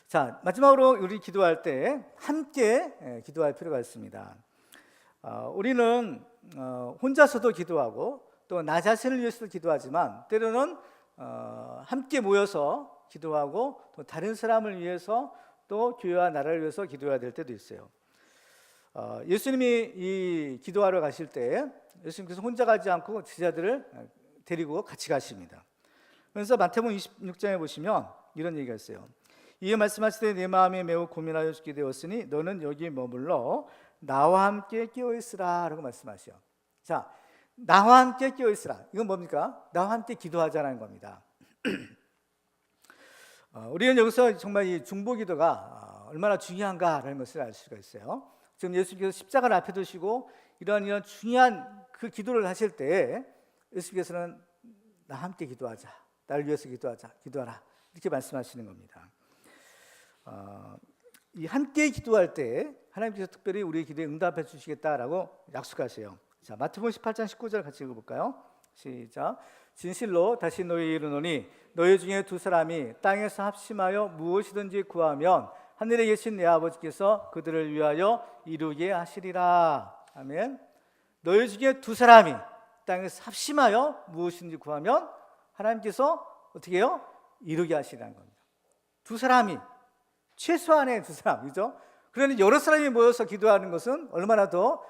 자, 마지막으로 우리 기도할 때 함께 기도할 필요가 있습니다. 우리는 혼자서도 기도하고 또 나 자신을 위해서도 기도하지만 때로는 함께 모여서 기도하고 또 다른 사람을 위해서 또 교회와 나라를 위해서 기도해야 될 때도 있어요. 예수님이 이 기도하러 가실 때 예수님께서 혼자 가지 않고 제자들을 데리고 같이 가십니다. 그래서 마태복음 26장에 보시면 이런 얘기가 있어요. 이에 말씀하시되 내 마음에 매우 고민하여 죽게 되었으니 너는 여기 머물러 나와 함께 깨어 있으라 라고 말씀하셔. 자, 나와 함께 깨어 있으라. 이건 뭡니까? 나와 함께 기도하자는 겁니다. 우리는 여기서 정말 이 중보기도가 얼마나 중요한가라는 것을 알 수가 있어요. 지금 예수님께서 십자가를 앞에 두시고 이런 중요한 그 기도를 하실 때 예수님께서는 나 함께 기도하자, 나를 위해서 기도하라 이렇게 말씀하시는 겁니다. 이 함께 기도할 때 하나님께서 특별히 우리의 기도에 응답해 주시겠다라고 약속하세요. 자, 마태복음 18장 19절 같이 읽어볼까요? 시작. 진실로 다시 너희에게 이르노니 너희 중에 두 사람이 땅에서 합심하여 무엇이든지 구하면 하늘에 계신 내 아버지께서 그들을 위하여 이루게 하시리라. 아멘. 너희 중에 두 사람이 땅에서 합심하여 무엇이든지 구하면 하나님께서 어떻게 해요? 이루게 하시라는 겁니다. 두 사람이, 최소한의 두 사람, 그죠? 그러니 여러 사람이 모여서 기도하는 것은 얼마나 더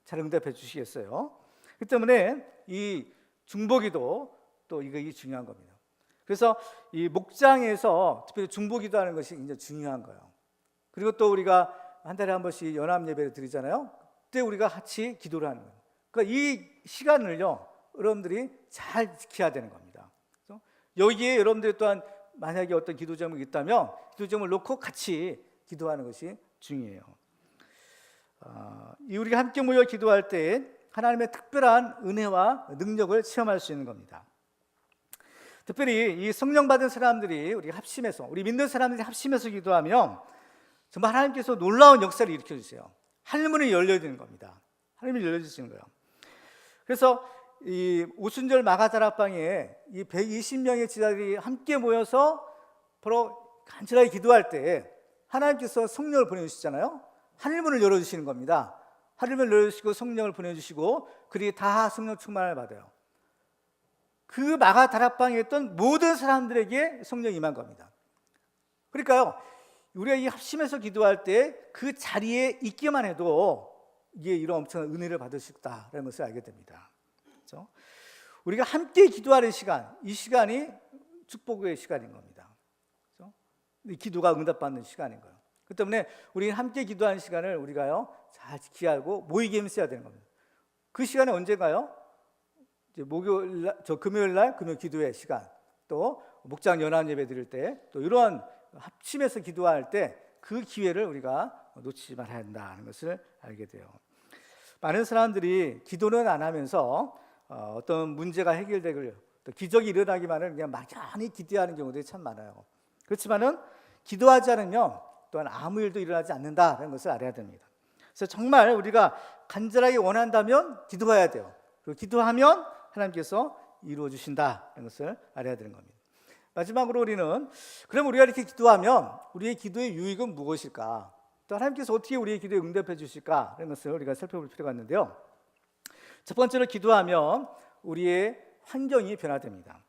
잘 응답해 주시겠어요? 그 때문에 이 중보기도 또 이게 중요한 겁니다. 그래서 이 목장에서 특별히 중보기도하는 것이 굉장히 중요한 거예요. 그리고 또 우리가 한 달에 한 번씩 연합 예배를 드리잖아요. 그때 우리가 같이 기도를 하는 거예요. 그러니까 이 시간을요, 여러분들이 잘 지켜야 되는 겁니다. 그래서 여기에 여러분들이 또한 만약에 어떤 기도 제목이 있다면 기도 제목을 놓고 같이 기도하는 것이 중요해요. 우리가 함께 모여 기도할 때 하나님의 특별한 은혜와 능력을 체험할 수 있는 겁니다. 특별히 이 성령 받은 사람들이 우리 합심해서, 우리 믿는 사람들이 합심해서 기도하면 정말 하나님께서 놀라운 역사를 일으켜 주세요. 하늘문이 열려야 되는 겁니다. 하늘문이 열려주시는 거예요. 그래서 이 오순절 마가다락방에 이 120명의 제자들이 함께 모여서 바로 간절하게 기도할 때 하나님께서 성령을 보내주시잖아요. 하늘문을 열어주시는 겁니다. 하늘문을 열어주시고 성령을 보내주시고 그리고 다 성령 충만을 받아요. 그 마가다락방에 있던 모든 사람들에게 성령이 임한 겁니다. 그러니까요, 우리가 이 합심해서 기도할 때 그 자리에 있기만 해도 이게 이런 엄청난 은혜를 받을 수 있다는 것을 알게 됩니다. 그렇죠? 우리가 함께 기도하는 시간, 이 시간이 축복의 시간인 겁니다. 그렇죠? 이 기도가 응답받는 시간인 거예요. 그 때문에 우리 함께 기도하는 시간을 우리가요 잘 지키고 모이게 써야 되는 겁니다. 그 시간이 언제가요? 이제 금요일 날 금요 기도회 시간, 또 목장 연합 예배 드릴 때, 또 이러한 합심해서 기도할 때 그 기회를 우리가 놓치지 말아야 한다는 것을 알게 돼요. 많은 사람들이 기도는 안 하면서 어떤 문제가 해결되고 또 기적이 일어나기만을 그냥 막연히 기대하는 경우들이 참 많아요. 그렇지만은 기도하지 않으면 또한 아무 일도 일어나지 않는다는 것을 알아야 됩니다. 그래서 정말 우리가 간절하게 원한다면 기도해야 돼요. 그리고 기도하면 하나님께서 이루어 주신다는 것을 알아야 되는 겁니다. 마지막으로 그럼 우리가 이렇게 기도하면 우리의 기도의 유익은 무엇일까? 또 하나님께서 어떻게 우리의 기도에 응답해 주실까? 하는 것을 우리가 살펴볼 필요가 있는데요. 첫 번째로 기도하면 우리의 환경이 변화됩니다.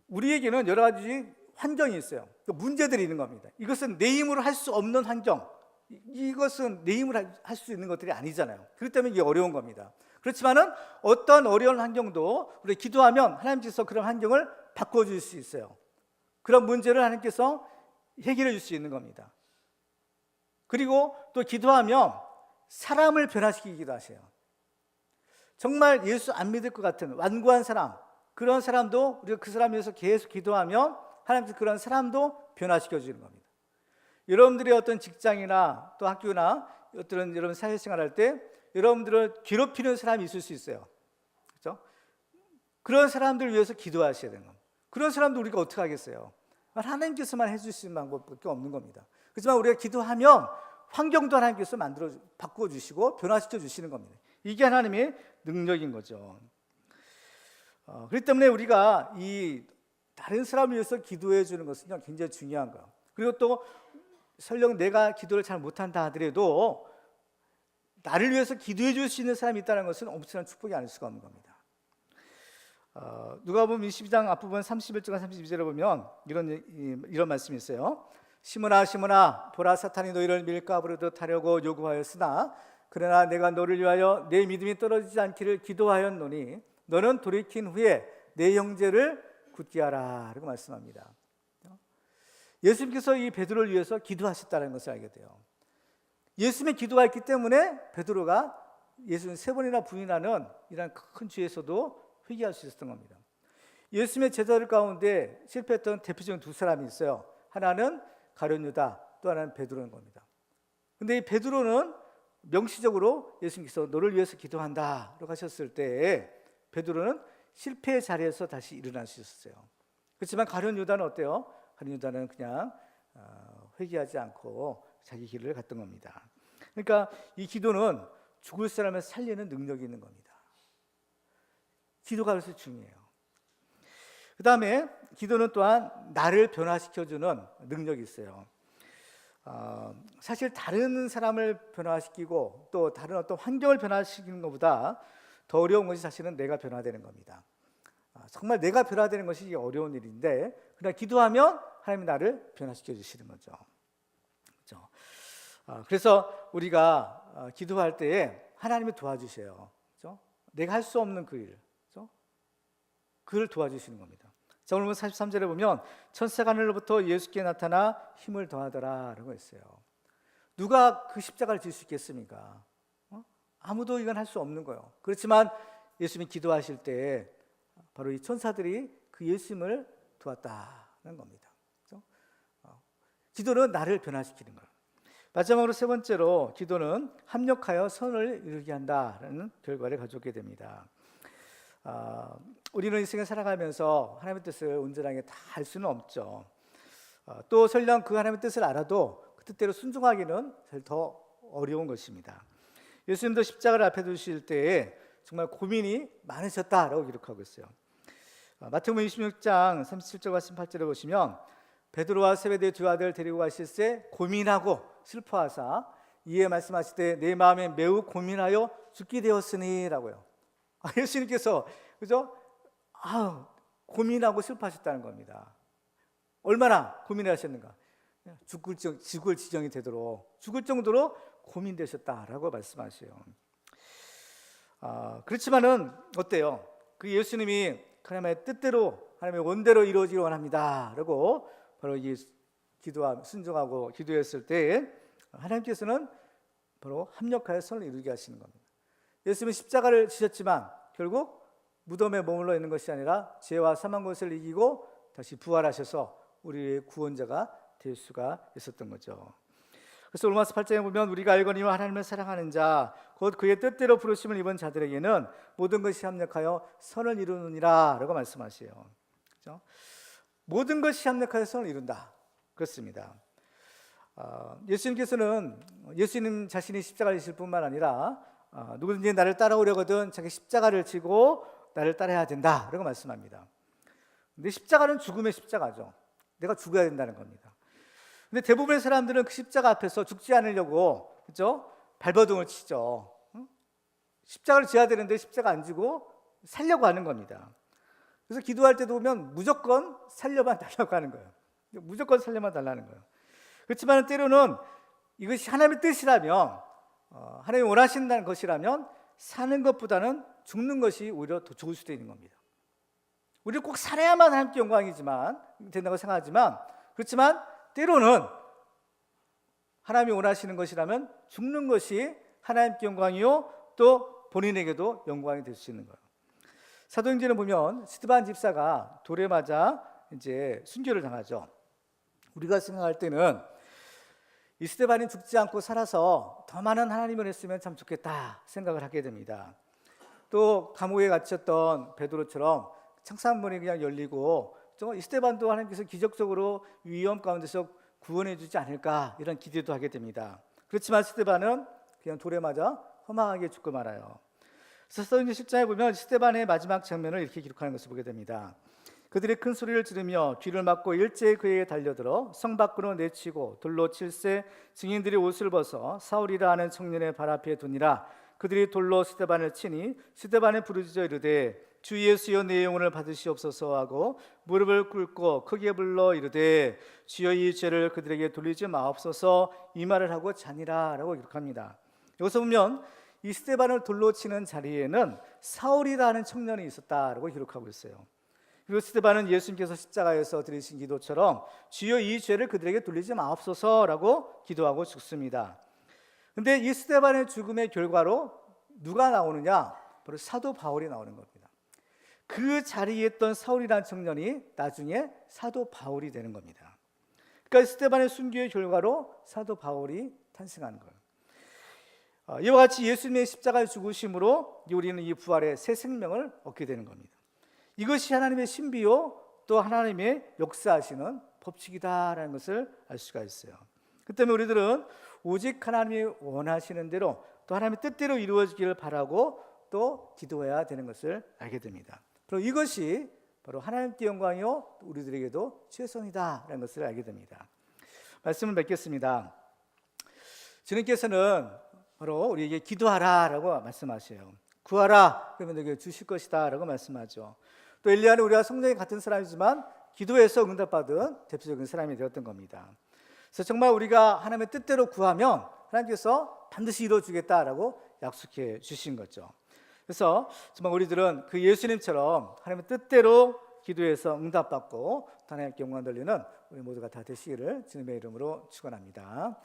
우리에게는 여러 가지 환경이 있어요. 문제들이 있는 겁니다. 이것은 내 힘으로 할 수 없는 환경, 이것은 내 힘으로 할 수 있는 것들이 아니잖아요. 그렇기 때문에 이게 어려운 겁니다. 그렇지만은 어떤 어려운 환경도 우리 기도하면 하나님께서 그런 환경을 바꿔줄 수 있어요. 그런 문제를 하나님께서 해결해 줄 수 있는 겁니다. 그리고 또 기도하면 사람을 변화시키기도 하세요. 정말 예수 안 믿을 것 같은 완고한 사람, 그런 사람도 우리가 그 사람 위해서 계속 기도하면 하나님께서 그런 사람도 변화시켜 주는 겁니다. 여러분들의 어떤 직장이나 또 학교나 어떤 여러분 사회생활 할 때 여러분들을 괴롭히는 사람이 있을 수 있어요. 그렇죠? 그런 사람들 위해서 기도하셔야 되는 겁니다. 그런 사람들 우리가 어떻게 하겠어요? 하나님께서만 해줄 수 있는 방법밖에 없는 겁니다. 그렇지만 우리가 기도하면 환경도 하나님께서 바꿔주시고 변화시켜 주시는 겁니다. 이게 하나님의 능력인 거죠. 그렇기 때문에 우리가 이 다른 사람을 위해서 기도해 주는 것은 굉장히 중요한 거예요. 그리고 또 설령 내가 기도를 잘 못한다 하더라도 나를 위해서 기도해 줄 수 있는 사람이 있다는 것은 엄청난 축복이 아닐 수가 없는 겁니다. 누가복음 22장 앞부분 31절과 32절에 보면 이런 말씀이 있어요. 시몬아 시몬아 보라 사탄이 너희를 밀가부르듯 하려고 요구하였으나 그러나 내가 너를 위하여 내 믿음이 떨어지지 않기를 기도하였노니 너는 돌이킨 후에 내 형제를 굳게 하라 라고 말씀합니다. 예수님께서 이 베드로를 위해서 기도하셨다는 것을 알게 돼요. 예수님의 기도가 있기 때문에 베드로가 예수님 3번이나 부인하는 이런 큰 죄에서도 회개할 수 있었던 겁니다. 예수님의 제자들 가운데 실패했던 대표적인 2사람이 있어요. 하나는 가룟 유다, 또 하나는 베드로인 겁니다. 근데 이 베드로는 명시적으로 예수님께서 너를 위해서 기도한다 라고 하셨을 때 베드로는 실패의 자리에서 다시 일어날 수 있었어요. 그렇지만 가룟 유다는 어때요? 가룟 유다는 그냥 회개하지 않고 자기 길을 갔던 겁니다. 그러니까 이 기도는 죽을 사람을 살리는 능력이 있는 겁니다. 기도가 그래서 중요해요. 그 다음에 기도는 또한 나를 변화시켜주는 능력이 있어요. 사실 다른 사람을 변화시키고 또 다른 어떤 환경을 변화시키는 것보다 더 어려운 것이 사실은 내가 변화되는 겁니다. 정말 내가 변화되는 것이 어려운 일인데 그냥 기도하면 하나님이 나를 변화시켜 주시는 거죠. 그렇죠? 그래서 우리가 기도할 때에 하나님이 도와주세요. 그렇죠? 내가 할 수 없는 그 일, 그렇죠? 그를 도와주시는 겁니다. 자, 오늘 43절에 보면 천사가 하늘로부터 예수께 나타나 힘을 더하더라 라고 했어요. 누가 그 십자가를 질 수 있겠습니까? 아무도 이건 할 수 없는 거예요. 그렇지만 예수님이 기도하실 때 바로 이 천사들이 그 예수님을 도왔다는 겁니다. 그렇죠? 기도는 나를 변화시키는 거예요. 마지막으로 3번째로 기도는 합력하여 선을 이루게 한다라는 결과를 가져오게 됩니다. 우리는 이 세상에 살아가면서 하나님의 뜻을 온전하게 다 알 수는 없죠. 또 설령 그 하나님의 뜻을 알아도 그 뜻대로 순종하기는 사실 더 어려운 것입니다. 예수님도 십자가를 앞에 두실 때에 정말 고민이 많으셨다라고 기록하고 있어요. 마태복음 26장 37절과 38절에 보시면 베드로와 세베대의 2 아들 데리고 가실 때 고민하고 슬퍼하사 이에 말씀하실 때 내 마음에 매우 고민하여 죽게 되었으니라고요. 예수님께서 그죠? 고민하고 슬퍼하셨다는 겁니다. 얼마나 고민하셨는가? 죽을 지경이 되도록 죽을 정도로 고민되셨다라고 말씀하셔요. 그렇지만은 어때요? 그 예수님이 하나님의 뜻대로 하나님의 원대로 이루어지기 원합니다라고 바로 이 순종하고 기도했을 때 하나님께서는 바로 합력하여 선을 이루게 하시는 겁니다. 예수님은 십자가를 지셨지만 결국 무덤에 머물러 있는 것이 아니라 죄와 사망 것을 이기고 다시 부활하셔서 우리의 구원자가 될 수가 있었던 거죠. 그래서 로마서 8장에 보면 우리가 알거니와 하나님을 사랑하는 자 곧 그의 뜻대로 부르심을 입은 자들에게는 모든 것이 합력하여 선을 이루느니라 라고 말씀하세요. 그렇죠? 모든 것이 합력하여 선을 이룬다. 그렇습니다. 예수님께서는 예수님 자신이 십자가를 지실 뿐만 아니라 누구든지 나를 따라오려거든 자기 십자가를 지고 나를 따라야 된다 라고 말씀합니다. 근데 십자가는 죽음의 십자가죠. 내가 죽어야 된다는 겁니다. 근데 대부분의 사람들은 그 십자가 앞에서 죽지 않으려고 그렇죠? 발버둥을 치죠. 십자가를 지어야 되는데 십자가 안 지고 살려고 하는 겁니다. 그래서 기도할 때도 보면 무조건 살려만 달라고 하는 거예요. 무조건 살려만 달라는 거예요. 그렇지만 때로는 이것이 하나님의 뜻이라면 하나님이 원하신다는 것이라면 사는 것보다는 죽는 것이 오히려 더 좋을 수도 있는 겁니다. 우리는 꼭 살아야만 하나님께 영광이지만 된다고 생각하지만 그렇지만 때로는 하나님이 원하시는 것이라면 죽는 것이 하나님께 영광이요 또 본인에게도 영광이 될 수 있는 거예요. 사도행전에 보면 스데반 집사가 돌에 맞아 이제 순교를 당하죠. 우리가 생각할 때는 이 스데반이 죽지 않고 살아서 더 많은 하나님을 했으면 참 좋겠다 생각을 하게 됩니다. 또 감옥에 갇혔던 베드로처럼 창살문이 그냥 열리고 이 스데반도 하나님께서 기적적으로 위험 가운데서 구원해 주지 않을까 이런 기대도 하게 됩니다. 그렇지만 스데반은 그냥 돌에 맞아 허망하게 죽고 말아요. 사도행전 10장에 보면 스데반의 마지막 장면을 이렇게 기록하는 것을 보게 됩니다. 그들이 큰 소리를 지르며 귀를 막고 일제히 그에게 달려들어 성 밖으로 내치고 돌로 칠세 증인들이 옷을 벗어 사울이라 하는 청년의 발 앞에 두니라. 그들이 돌로 스데반을 치니 스데반이 부르짖어 이르되 주 예수여 내 영혼을 받으시옵소서 하고 무릎을 꿇고 크게 불러 이르되 주여 이 죄를 그들에게 돌리지 마옵소서 이 말을 하고 자니라 라고 기록합니다. 여기서 보면 이 스데반을 돌로 치는 자리에는 사울이라는 청년이 있었다라고 기록하고 있어요. 그리고 스데반은 예수님께서 십자가에서 드리신 기도처럼 주여 이 죄를 그들에게 돌리지 마옵소서라고 기도하고 죽습니다. 그런데 이 스데반의 죽음의 결과로 누가 나오느냐? 바로 사도 바울이 나오는 겁니다. 그 자리에 있던 사울이라는 청년이 나중에 사도 바울이 되는 겁니다. 그러니까 스데반의 순교의 결과로 사도 바울이 탄생하는 거예요. 이와 같이 예수님의 십자가의 죽으심으로 우리는 이 부활의 새 생명을 얻게 되는 겁니다. 이것이 하나님의 신비요 또 하나님의 역사하시는 법칙이다라는 것을 알 수가 있어요. 그 때문에 우리들은 오직 하나님이 원하시는 대로 또 하나님의 뜻대로 이루어지기를 바라고 또 기도해야 되는 것을 알게 됩니다. 그리고 이것이 바로 하나님께 영광이요 우리들에게도 최선이다라는 것을 알게 됩니다. 말씀을 맺겠습니다. 주님께서는 바로 우리에게 기도하라라고 말씀하셔요. 구하라 그러면 너에게 주실 것이다 라고 말씀하죠. 또 엘리야는 우리와 성령이 같은 사람이지만 기도해서 응답받은 대표적인 사람이 되었던 겁니다. 그래서 정말 우리가 하나님의 뜻대로 구하면 하나님께서 반드시 이루어주겠다라고 약속해 주신 거죠. 그래서 정말 우리들은 그 예수님처럼 하나님의 뜻대로 기도해서 응답받고 하나님께 영광 돌리는 우리 모두가 다 되시기를 주님의 이름으로 축원합니다.